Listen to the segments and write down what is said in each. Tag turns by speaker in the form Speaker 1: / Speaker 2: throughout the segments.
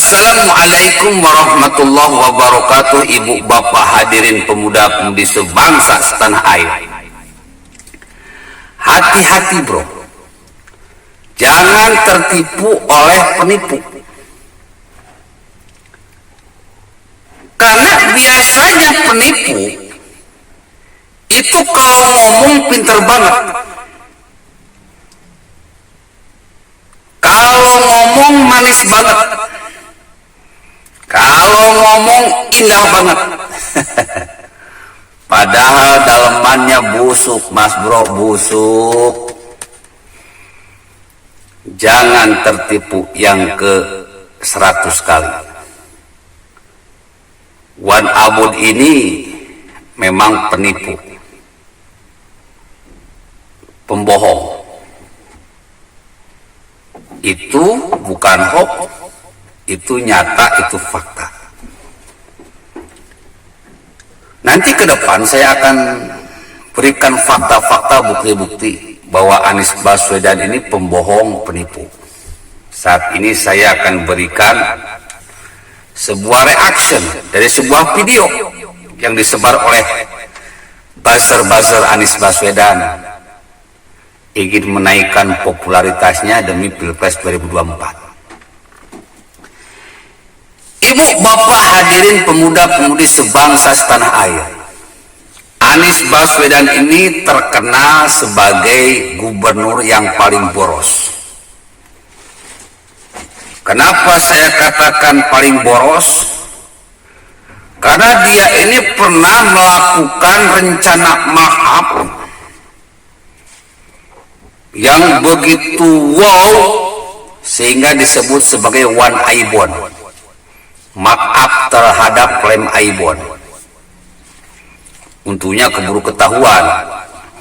Speaker 1: Assalamualaikum warahmatullahi wabarakatuh. Ibu bapak hadirin pemuda-pemudi sebangsa setanah air. Hati-hati bro, jangan tertipu oleh penipu. Karena biasanya penipu itu kalau ngomong pinter banget, kalau ngomong manis banget, kalau ngomong indah banget. Padahal dalemannya busuk mas bro, busuk. Jangan tertipu yang ke 100 kali. Wan Abud ini memang penipu, pembohong. Itu bukan hoax, itu nyata, itu fakta. Nanti ke depan saya akan berikan fakta-fakta, bukti-bukti bahwa Anies Baswedan ini pembohong, penipu. Saat ini saya akan berikan sebuah reaction dari sebuah video yang disebar oleh buzzer-buzzer Anies Baswedan ingin menaikkan popularitasnya demi Pilpres 2024. Ibu bapak hadirin pemuda-pemudi sebangsa setanah air, Anies Baswedan ini terkenal sebagai gubernur yang paling boros. Kenapa saya katakan paling boros? Karena dia ini pernah melakukan rencana maaf yang begitu wow sehingga disebut sebagai One Aibon, maaf terhadap klaim Aibon. Untungnya keburu ketahuan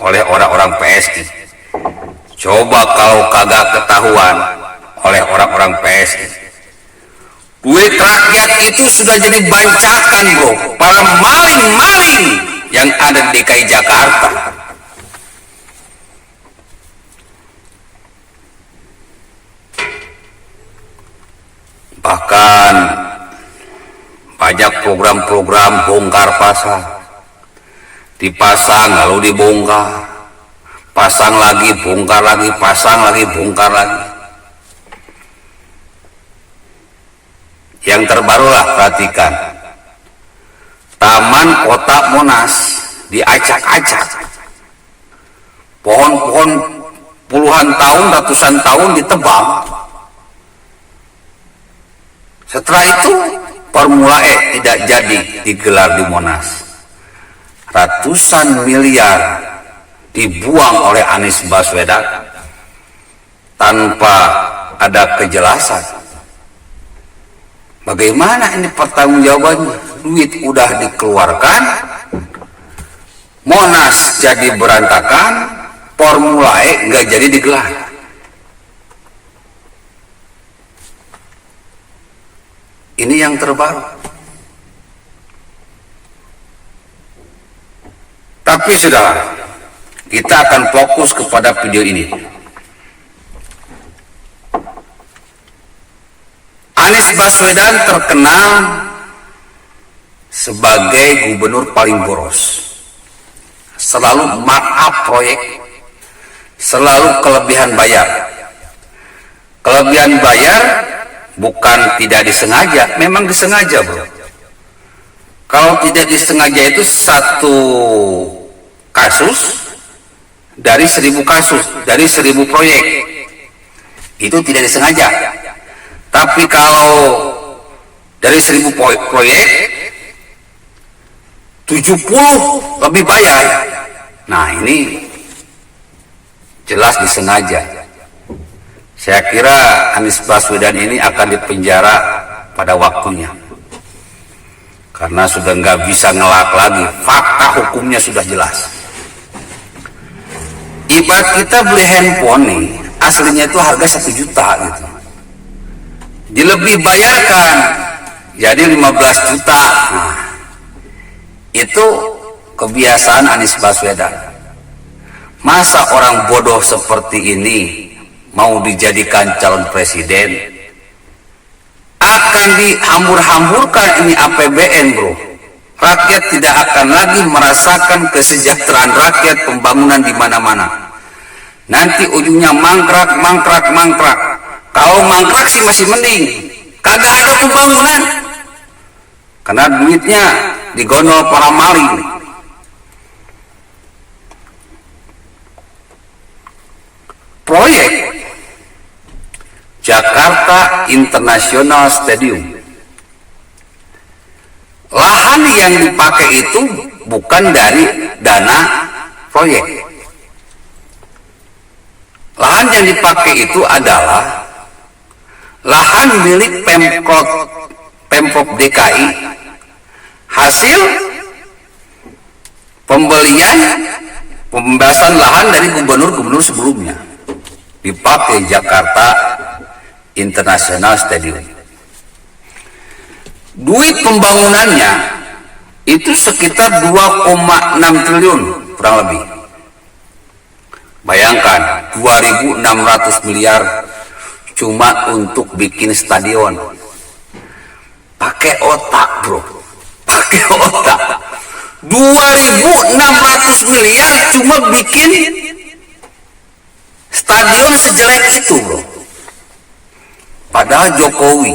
Speaker 1: oleh orang-orang PSI. Coba kalau kagak ketahuan oleh orang-orang PSI, duit rakyat itu sudah jadi bancakan bro, para maling-maling yang ada di DKI Jakarta. Bahkan banyak program-program bongkar pasang, dipasang lalu dibongkar, pasang lagi, bongkar lagi, pasang lagi, bongkar lagi. Yang terbaru lah, perhatikan, Taman Kota Monas diacak-acak, pohon-pohon puluhan tahun, ratusan tahun ditebang. Setelah itu Formula E tidak jadi digelar di Monas. Ratusan miliar dibuang oleh Anies Baswedan tanpa ada kejelasan. Bagaimana ini pertanggungjawabannya? Duit udah dikeluarkan, Monas jadi berantakan, Formula E nggak jadi digelar. Ini yang terbaru. Tapi sudah, kita akan fokus kepada video ini. Anies Baswedan terkenal sebagai gubernur paling boros. Selalu markup proyek, selalu kelebihan bayar. Kelebihan bayar bukan tidak disengaja, memang disengaja bro. Kalau tidak disengaja itu satu kasus dari 1000 kasus, dari 1000 proyek, itu tidak disengaja. Tapi kalau dari 1000 proyek 70 lebih bayar, nah ini jelas disengaja. Saya kira Anies Baswedan ini akan dipenjara pada waktunya, karena sudah nggak bisa ngelak lagi. Fakta hukumnya sudah jelas. Ibarat kita beli handphone nih, aslinya itu harga 1 juta gitu, dilebih bayarkan jadi 15 juta. Nah, itu kebiasaan Anies Baswedan. Masa orang bodoh seperti ini mau dijadikan calon presiden? akan dihambur-hamburkan ini APBN, bro. Rakyat tidak akan lagi merasakan kesejahteraan rakyat, pembangunan di mana-mana. Nanti ujungnya mangkrak. Kalau mangkrak sih masih mending, kagak ada pembangunan, karena duitnya digondol para maling. Proyek Jakarta International Stadium, lahan yang dipakai itu bukan dari dana proyek. Lahan yang dipakai itu adalah lahan milik Pemprov DKI, hasil pembebasan lahan dari gubernur-gubernur sebelumnya, dipakai Jakarta International Stadium. Duit pembangunannya itu sekitar 2,6 triliun kurang lebih. Bayangkan 2.600 miliar cuma untuk bikin stadion. Pakai otak, bro, pakai otak. 2.600 miliar cuma bikin stadion sejelek itu, bro. Padahal Jokowi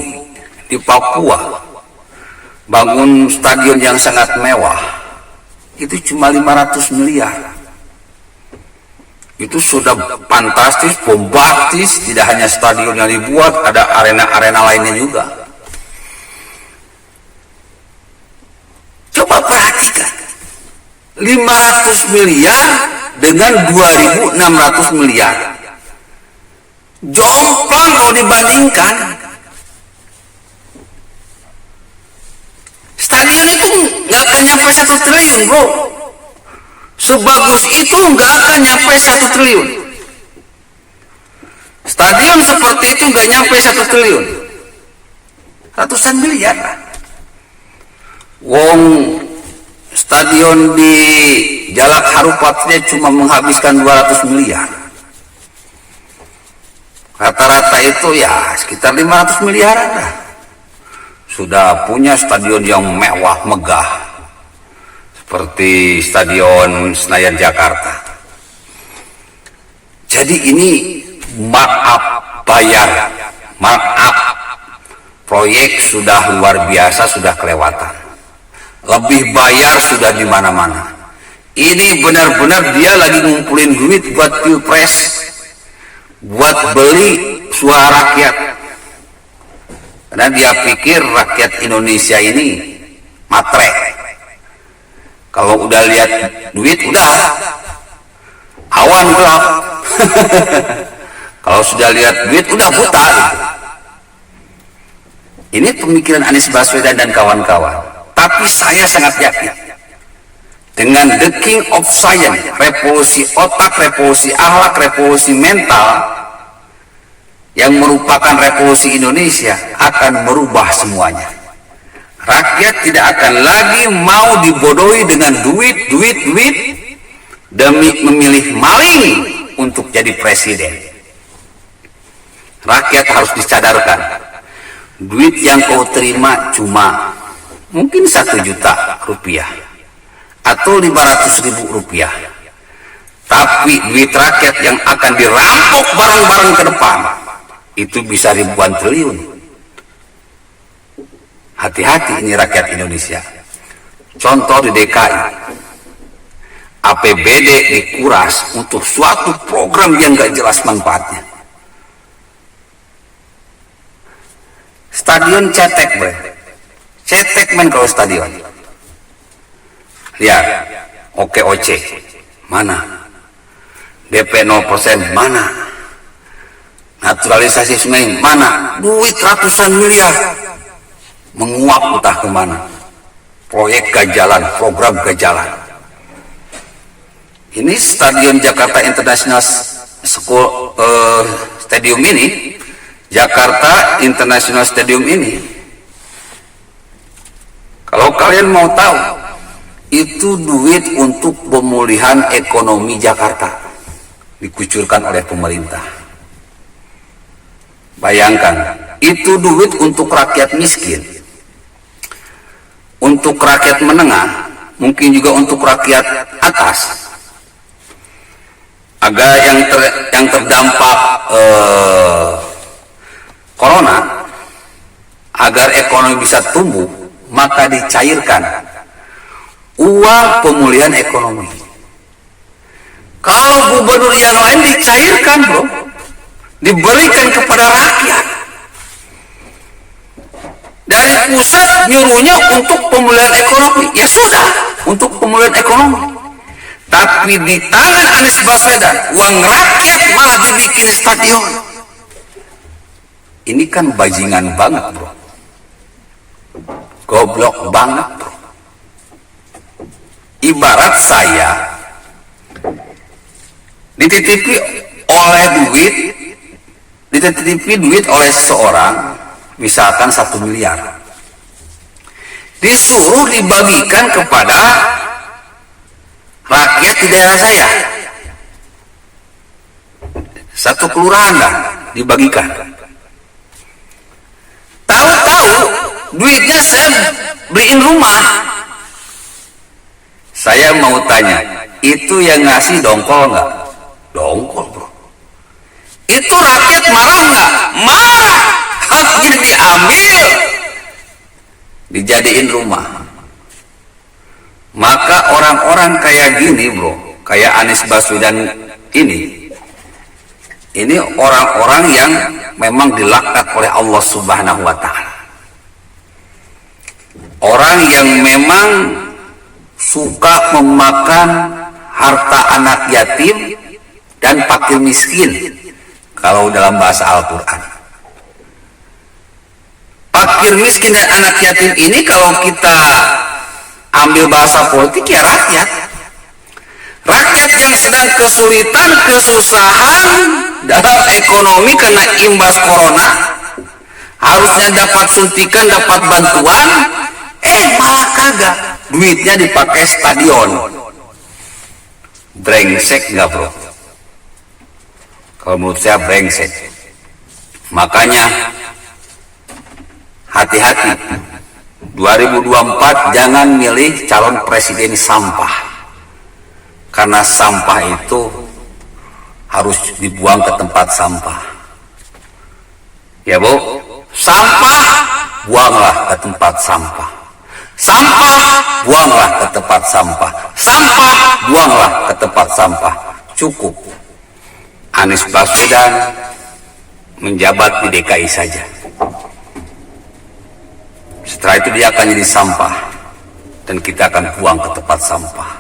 Speaker 1: di Papua bangun stadion yang sangat mewah itu cuma 500 miliar. Itu sudah fantastis, bombastis. Tidak hanya stadion yang dibuat, ada arena-arena lainnya juga. Coba perhatikan, 500 miliar dengan 2.600 miliar, jomplang kalau dibandingkan. Stadion itu nggak akan nyampe 1 triliun, bro. Sebagus itu nggak akan nyampe 1 triliun. Stadion seperti itu nggak nyampe 1 triliun, ratusan miliar. Wong stadion di Jalak Harupatnya cuma menghabiskan 200 miliar. Rata-rata itu ya sekitar 500 miliaran dah. Sudah punya stadion yang mewah megah seperti Stadion Senayan Jakarta. Jadi ini markup proyek sudah luar biasa, sudah kelewatan. Lebih bayar sudah di mana-mana. Ini benar-benar dia lagi ngumpulin duit buat pilpres, buat beli suara rakyat. Karena dia pikir rakyat Indonesia ini matre. Kalau udah lihat duit udah awan gelap. Kalau sudah lihat duit udah buta. Ini pemikiran Anies Baswedan dan kawan-kawan. Tapi saya sangat yakin dengan the king of science, revolusi otak, revolusi akhlak, revolusi mental yang merupakan revolusi Indonesia akan merubah semuanya. Rakyat tidak akan lagi mau dibodohi dengan duit demi memilih maling untuk jadi presiden. Rakyat harus disadarkan, duit yang kau terima cuma mungkin 1 juta rupiah atau 500.000 rupiah, tapi duit rakyat yang akan dirampok bareng-bareng ke depan itu bisa ribuan triliun. Hati-hati ini rakyat Indonesia. Contoh di DKI, APBD dikuras untuk suatu program yang gak jelas manfaatnya. Stadion cetek, bre. Cetek men kalau stadion. Lihat, OKOC mana? DP 0% mana? Naturalisasi sungai mana? Duit ratusan miliar menguap entah kemana. Proyek gak jalan, program gak jalan. Ini Stadion Jakarta International Stadium ini, Jakarta International Stadium ini, kalau kalian mau tahu, itu duit untuk pemulihan ekonomi Jakarta dikucurkan oleh pemerintah. Bayangkan itu duit untuk rakyat miskin, untuk rakyat menengah, mungkin juga untuk rakyat atas, agar yang terdampak corona, agar ekonomi bisa tumbuh, maka dicairkan uang pemulihan ekonomi. Kalau gubernur yang lain dicairkan, bro, diberikan kepada rakyat. Dari pusat nyuruhnya untuk pemulihan ekonomi, ya sudah, untuk pemulihan ekonomi. Tapi di tangan Anies Baswedan, uang rakyat malah dibikin stadion. Ini kan bajingan banget, bro. Goblok banget, bro. Ibarat saya dititipi duit oleh seseorang, misalkan 1 miliar, disuruh dibagikan kepada rakyat di daerah saya, satu kelurahan lah dibagikan. Tahu-tahu duitnya saya beliin rumah. Saya mau tanya, itu yang ngasih dongkol nggak? Dongkol, bro. Itu rakyat marah nggak? Marah. Haknya diambil, dijadiin rumah. Maka orang-orang kayak gini, bro, kayak Anies Baswedan ini orang-orang yang memang dilaknat oleh Allah Subhanahu wa Ta'ala. Orang yang memang suka memakan harta anak yatim dan fakir miskin, kalau dalam bahasa Al-Quran. Fakir miskin dan anak yatim ini kalau kita ambil bahasa politik, ya rakyat yang sedang kesulitan, kesusahan dalam ekonomi karena imbas corona, harusnya dapat suntikan, dapat bantuan, malah kagak, duitnya dipakai stadion. Brengsek nggak, bro? Kalau menurut saya brengsek. Makanya hati-hati, 2024 jangan milih calon presiden sampah, karena sampah itu harus dibuang ke tempat sampah. Ya, Bu, sampah buanglah ke tempat sampah, sampah buanglah ke tempat sampah, sampah buanglah ke tempat sampah. Cukup Anies Baswedan menjabat di DKI saja. Setelah itu dia akan jadi sampah dan kita akan buang ke tempat sampah.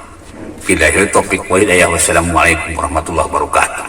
Speaker 1: Billahi taufiq wal hidayah. Wassalamualaikum warahmatullahi wabarakatuh.